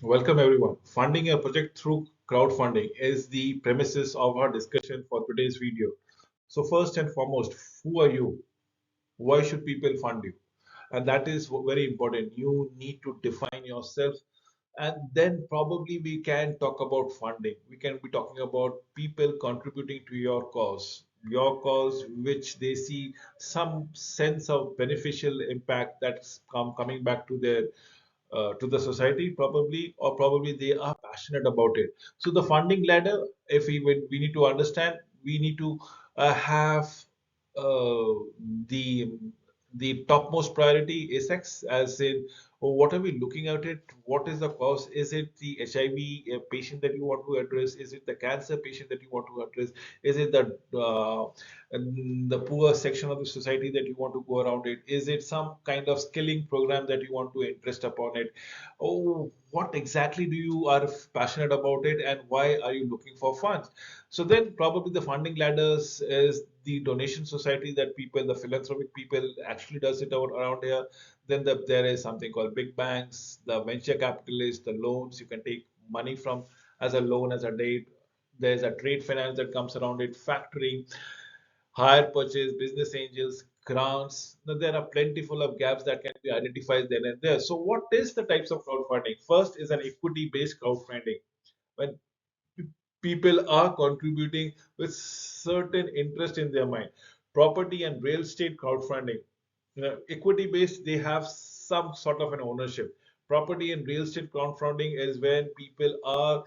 Welcome everyone. Funding a project through crowdfunding is the premises of our discussion for today's video. So first and foremost, who are you? Why should people fund you? And that is very important. You need to define yourself, and then probably we can talk about funding. We can be talking about people contributing to your cause which they see some sense of beneficial impact that's coming back to the society probably, or probably they are passionate about it. So the funding ladder, if we need to understand, we need to have uh, the the topmost priority is X, as in, what are we looking at it? What is the cause? Is it the HIV patient that you want to address? Is it the cancer patient that you want to address? Is it the poor section of the society that you want to go around it? Is it some kind of skilling program that you want to interest upon it? Oh, what exactly do you are passionate about it, and why are you looking for funds? So then probably the funding ladders is the donation society that people, the philanthropic people actually does it around here. Then there is something called big banks, the venture capitalists, the loans you can take money from as a loan, as a debt. There's a trade finance that comes around it, factoring, hire purchase, business angels, grants. Now, there are plentiful of gaps that can be identified then and there. So, what is the types of crowdfunding? First is an equity-based crowdfunding. When people are contributing with certain interest in their mind. Property and real estate crowdfunding. Equity based, they have some sort of an ownership. Property and real estate crowdfunding is when people are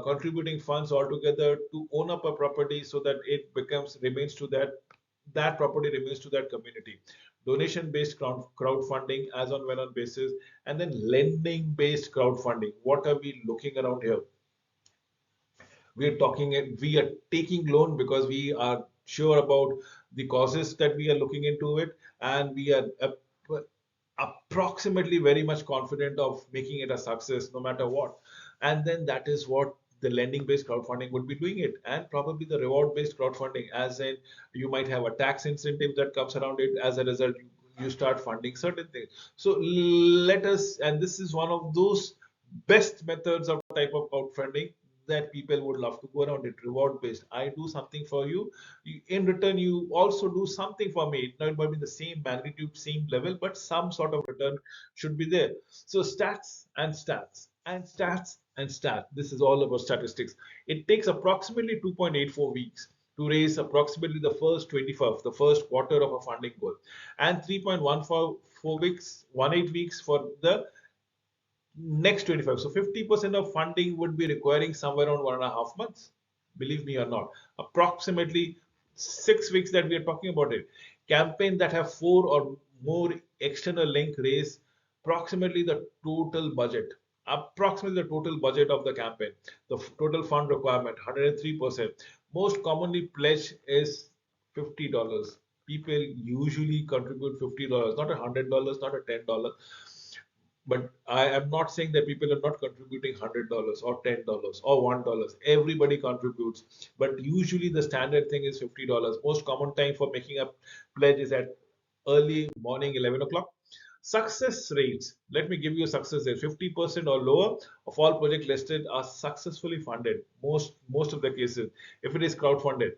contributing funds altogether to own up a property so that it becomes remains to that property remains to that community. Donation based crowdfunding as on when on basis, and then lending based crowdfunding. What are we looking around here? We are taking loan because we are sure about the causes that we are looking into it, and we are approximately very much confident of making it a success no matter what. And then that is what the lending based crowdfunding would be doing it, and probably the reward based crowdfunding, as in you might have a tax incentive that comes around it. As a result, you start funding certain things. So let us, and this is one of those best methods of type of crowdfunding that people would love to go around it. Reward based, I do something for you, in return you also do something for me. It might be the same magnitude, same level, but some sort of return should be there. So stats and stats and stats and stats, this is all about statistics. It takes approximately 2.84 weeks to raise approximately the first 25th, the first quarter of a funding goal, and 3.14 weeks, 18 weeks for the next 25. So 50% of funding would be requiring somewhere around 1.5 months. Believe me or not, approximately 6 weeks that we are talking about it. Campaign that have 4 or more external link raise approximately the total budget. Approximately the total budget of the campaign. The total fund requirement 103%. Most commonly pledge is $50. People usually contribute $50, not $100, not a $10. But I am not saying that people are not contributing $100 or $10 or $1. Everybody contributes, but usually the standard thing is $50. Most common time for making a pledge is at early morning, 11 o'clock. Success rates. Let me give you a success rate. 50% or lower of all projects listed are successfully funded. Most of the cases, if it is crowdfunded.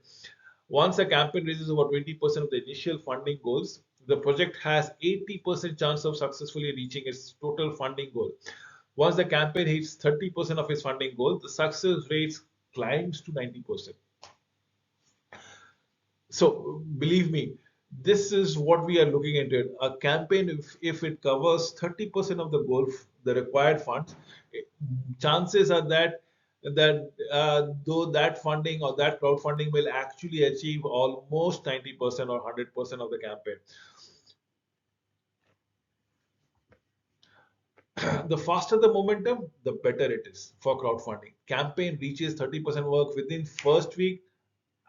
Once a campaign reaches over 20% of the initial funding goals, the project has 80% chance of successfully reaching its total funding goal. Once the campaign hits 30% of its funding goal, the success rate climbs to 90%. So believe me, this is what we are looking into. A campaign, if it covers 30% of the goal, the required funds, chances are that though that funding or that crowdfunding will actually achieve almost 90% or 100% of the campaign. The faster the momentum, the better it is for crowdfunding. Campaign reaches 30% work within first week,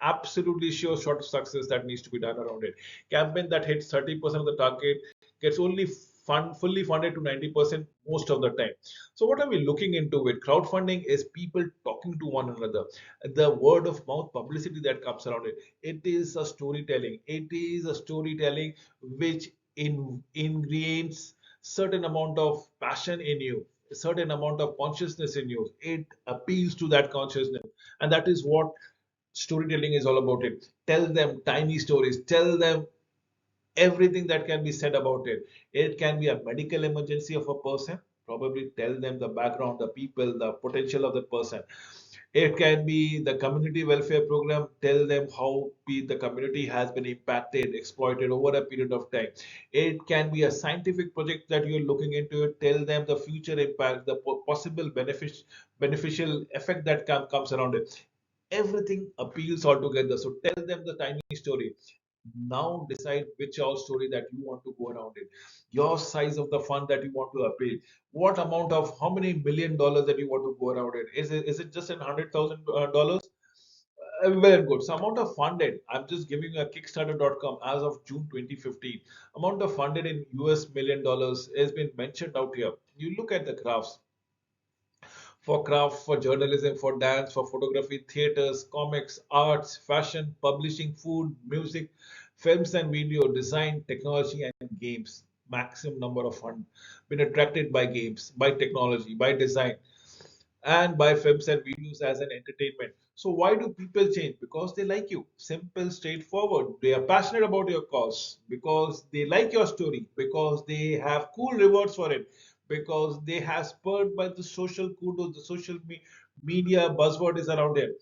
absolutely sure shot of success that needs to be done around it. Campaign that hits 30% of the target gets only fully funded to 90% most of the time. So what are we looking into with crowdfunding is people talking to one another, the word of mouth publicity that comes around it. It is a storytelling. It is a storytelling which ingrains certain amount of passion in you. a certain amount of consciousness in you. It appeals to that consciousness, and that is what storytelling is all about. It tell them tiny stories, tell them everything that can be said about it. It can be a medical emergency of a person, probably tell them the background, the people, the potential of the person. It can be the community welfare program, tell them how the community has been impacted, exploited over a period of time. It can be a scientific project that you're looking into it, tell them the future impact, the possible beneficial effect that comes around it. Everything appeals all together. So tell them the tiny story. Now decide which all story that you want to go around it. Your size of the fund that you want to appeal. What amount of how many $1 million that you want to go around it? Is it just $100,000? Well and good. So amount of funded. I'm just giving you a Kickstarter.com as of June 2015. Amount of funded in US $1 million has been mentioned out here. You look at the graphs for craft, for journalism, for dance, for photography, theaters, comics, arts, fashion, publishing, food, music, films and video, design, technology, and games. Maximum number of fund been attracted by games, by technology, by design, and by films and videos as an entertainment. So why do people change? Because they like you. Simple, straightforward. They are passionate about your cause because they like your story, because they have cool rewards for it, because they have spurred by the social kudos, the social media buzzword is around it.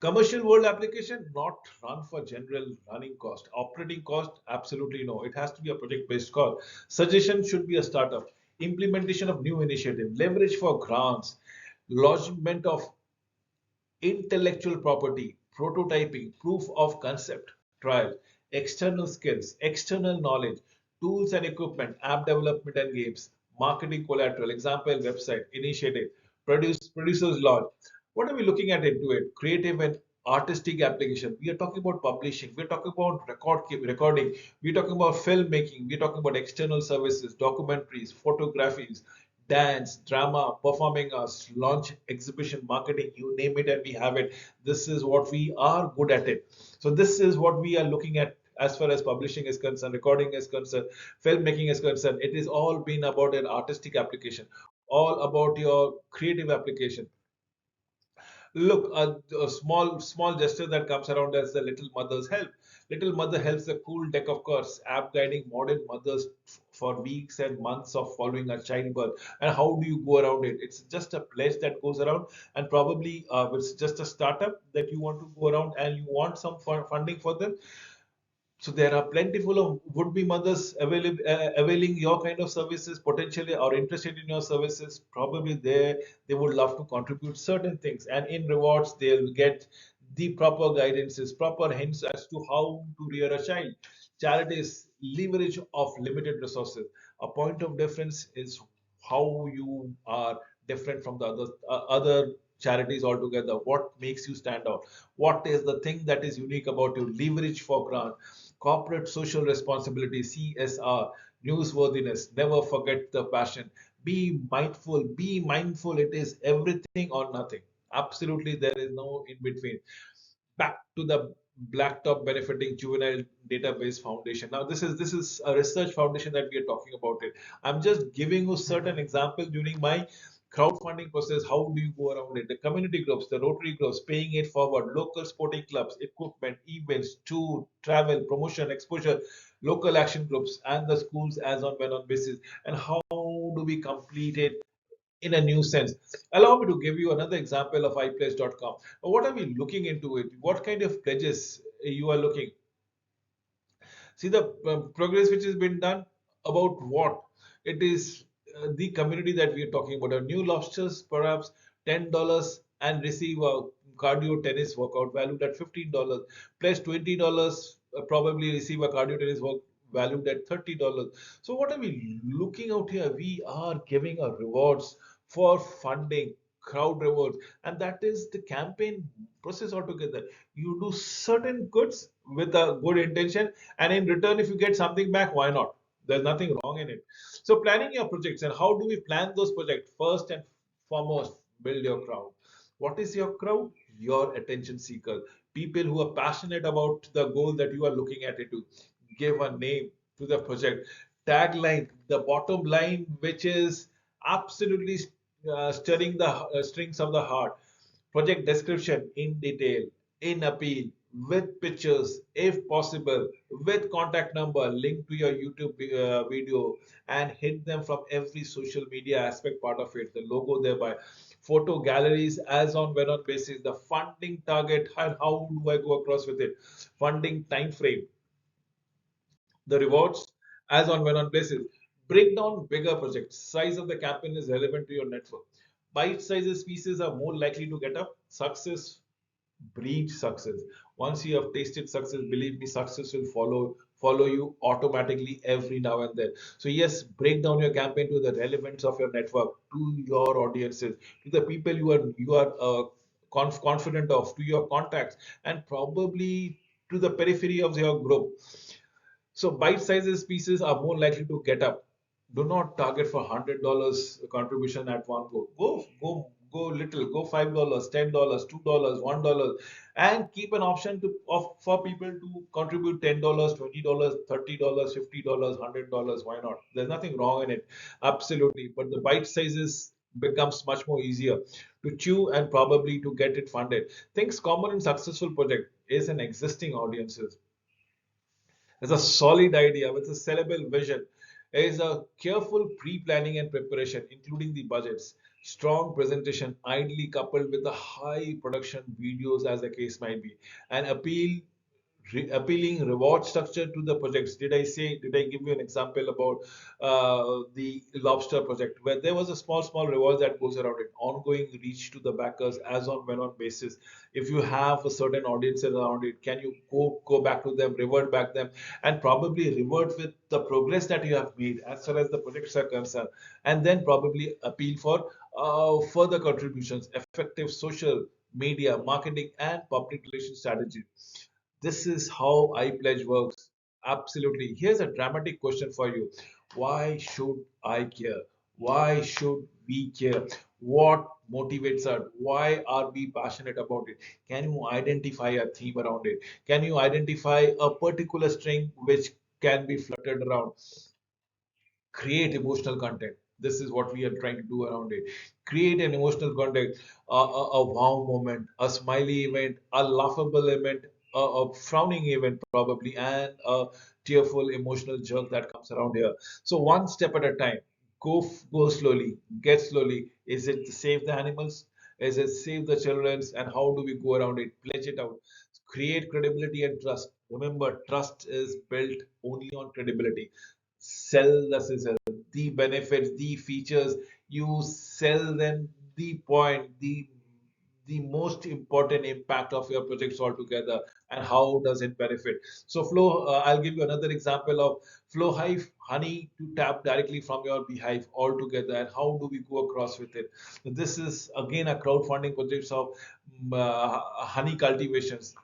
Commercial world application not run for general running cost. Operating cost, absolutely no. It has to be a project based cost. Suggestion should be a startup. Implementation of new initiative. Leverage for grants. Lodgement of intellectual property. Prototyping. Proof of concept. Trial. External skills. External knowledge. Tools and equipment. App development and games. Marketing collateral. Example website. Initiative. Producers launch. What are we looking at into it? Creative and artistic application. We are talking about publishing. We're talking about recording. We're talking about filmmaking. We're talking about external services, documentaries, photographies, dance, drama, performing arts, launch, exhibition, marketing, you name it, and we have it. This is what we are good at it. So this is what we are looking at as far as publishing is concerned, recording is concerned, filmmaking is concerned. It is all been about an artistic application, all about your creative application. Look, a small gesture that comes around as the Little Mother's Help. Little Mother helps a cool deck of course, app guiding modern mothers for weeks and months of following a childbirth. And how do you go around it? It's just a pledge that goes around, and probably it's just a startup that you want to go around and you want some funding for them. So there are plentiful of would-be mothers availing your kind of services potentially or interested in your services. Probably they would love to contribute certain things, and in rewards they'll get the proper guidances, proper hints as to how to rear a child. Charities leverage of limited resources. A point of difference is how you are different from the other charities altogether. What makes you stand out? What is the thing that is unique about you? Leverage for grant, corporate social responsibility, CSR, newsworthiness, never forget the passion. Be mindful. It is everything or nothing. Absolutely, there is no in between. Back to the Blacktop Benefiting Juvenile Database Foundation. Now, this is a research foundation that we are talking about it. I'm just giving you certain examples during my crowdfunding process. How do you go around it? The community groups, the Rotary groups, paying it forward, local sporting clubs, equipment, events, tour, travel, promotion, exposure, local action groups, and the schools as on when on basis. And how do we complete it in a new sense? Allow me to give you another example of iPledge.com. What are we looking into it? What kind of pledges you are looking? See the progress which has been done about what? It is the community that we are talking about. A new lobsters, perhaps $10 and receive a cardio tennis workout valued at $15, plus $20, probably receive a cardio tennis work valued at $30. So what are we looking out here? We are giving a rewards for funding, crowd rewards, and that is the campaign process altogether. You do certain goods with a good intention, and in return if you get something back, why not? There's nothing wrong in it. So planning your projects, and how do we plan those projects? First and foremost, build your crowd. What is your crowd? Your attention seekers, people who are passionate about the goal that you are looking at it to. Give a name to the project. Tagline, the bottom line, which is absolutely stirring the strings of the heart. Project description in detail, in appeal, with pictures, if possible, with contact number, link to your YouTube video, and hit them from every social media aspect part of it. The logo thereby, photo galleries as on when on basis, the funding target, how do I go across with it, funding time frame, the rewards as on when on basis. Break down bigger projects. Size of the campaign is relevant to your network. Bite sizes pieces are more likely to get up. Success breeds success. Once you have tasted success, believe me, success will follow you automatically every now and then. So yes, break down your campaign to the relevance of your network, to your audiences, to the people you are confident of, to your contacts, and probably to the periphery of your group. So bite sizes pieces are more likely to get up. Do not target for $100 contribution at one go. Go little. Go $5, $10, $2, $1, and keep an option for people to contribute $10, $20, $30, $50, $100. Why not? There's nothing wrong in it. Absolutely. But the bite sizes becomes much more easier to chew and probably to get it funded. Things common in successful project is an existing audiences. As a solid idea with a sellable vision is a careful pre-planning and preparation, including the budgets, strong presentation, ideally coupled with a high production videos as the case might be, and appealing reward structure to the projects. Did I give you an example about the lobster project where there was a small reward that goes around it, ongoing reach to the backers as on when on basis. If you have a certain audience around it, can you go back to them, revert back them, and probably revert with the progress that you have made as far as the projects are concerned, and then probably appeal for further contributions, effective social media marketing and public relations strategy. This is how iPledge works. Absolutely. Here's a dramatic question for you. Why should I care? Why should we care? What motivates us? Why are we passionate about it? Can you identify a theme around it? Can you identify a particular string which can be fluttered around? Create emotional content. This is what we are trying to do around it. Create an emotional content, a wow moment, a smiley event, a laughable event, a frowning event probably, and a tearful emotional jerk that comes around here. So one step at a time. Go slowly, get slowly. Is it to save the animals? Is it save the children's? And how do we go around it? Pledge it out. Create credibility and trust. Remember, trust is built only on credibility. Sell the sizzle, the benefits, the features. You sell them the point, the most important impact of your projects altogether, and how does it benefit. So flow, I'll give you another example of flow hive honey to tap directly from your beehive altogether, and how do we go across with it. So this is again a crowdfunding project of honey cultivations.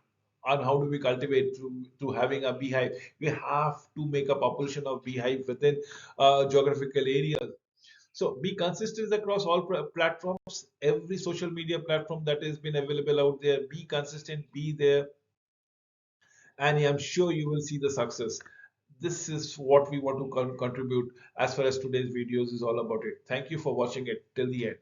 And how do we cultivate through having a beehive? We have to make a population of beehive within geographical areas. So be consistent across all platforms, every social media platform that has been available out there. Be consistent, be there, and I'm sure you will see the success. This is what we want to contribute as far as today's videos is all about it. Thank you for watching it till the end.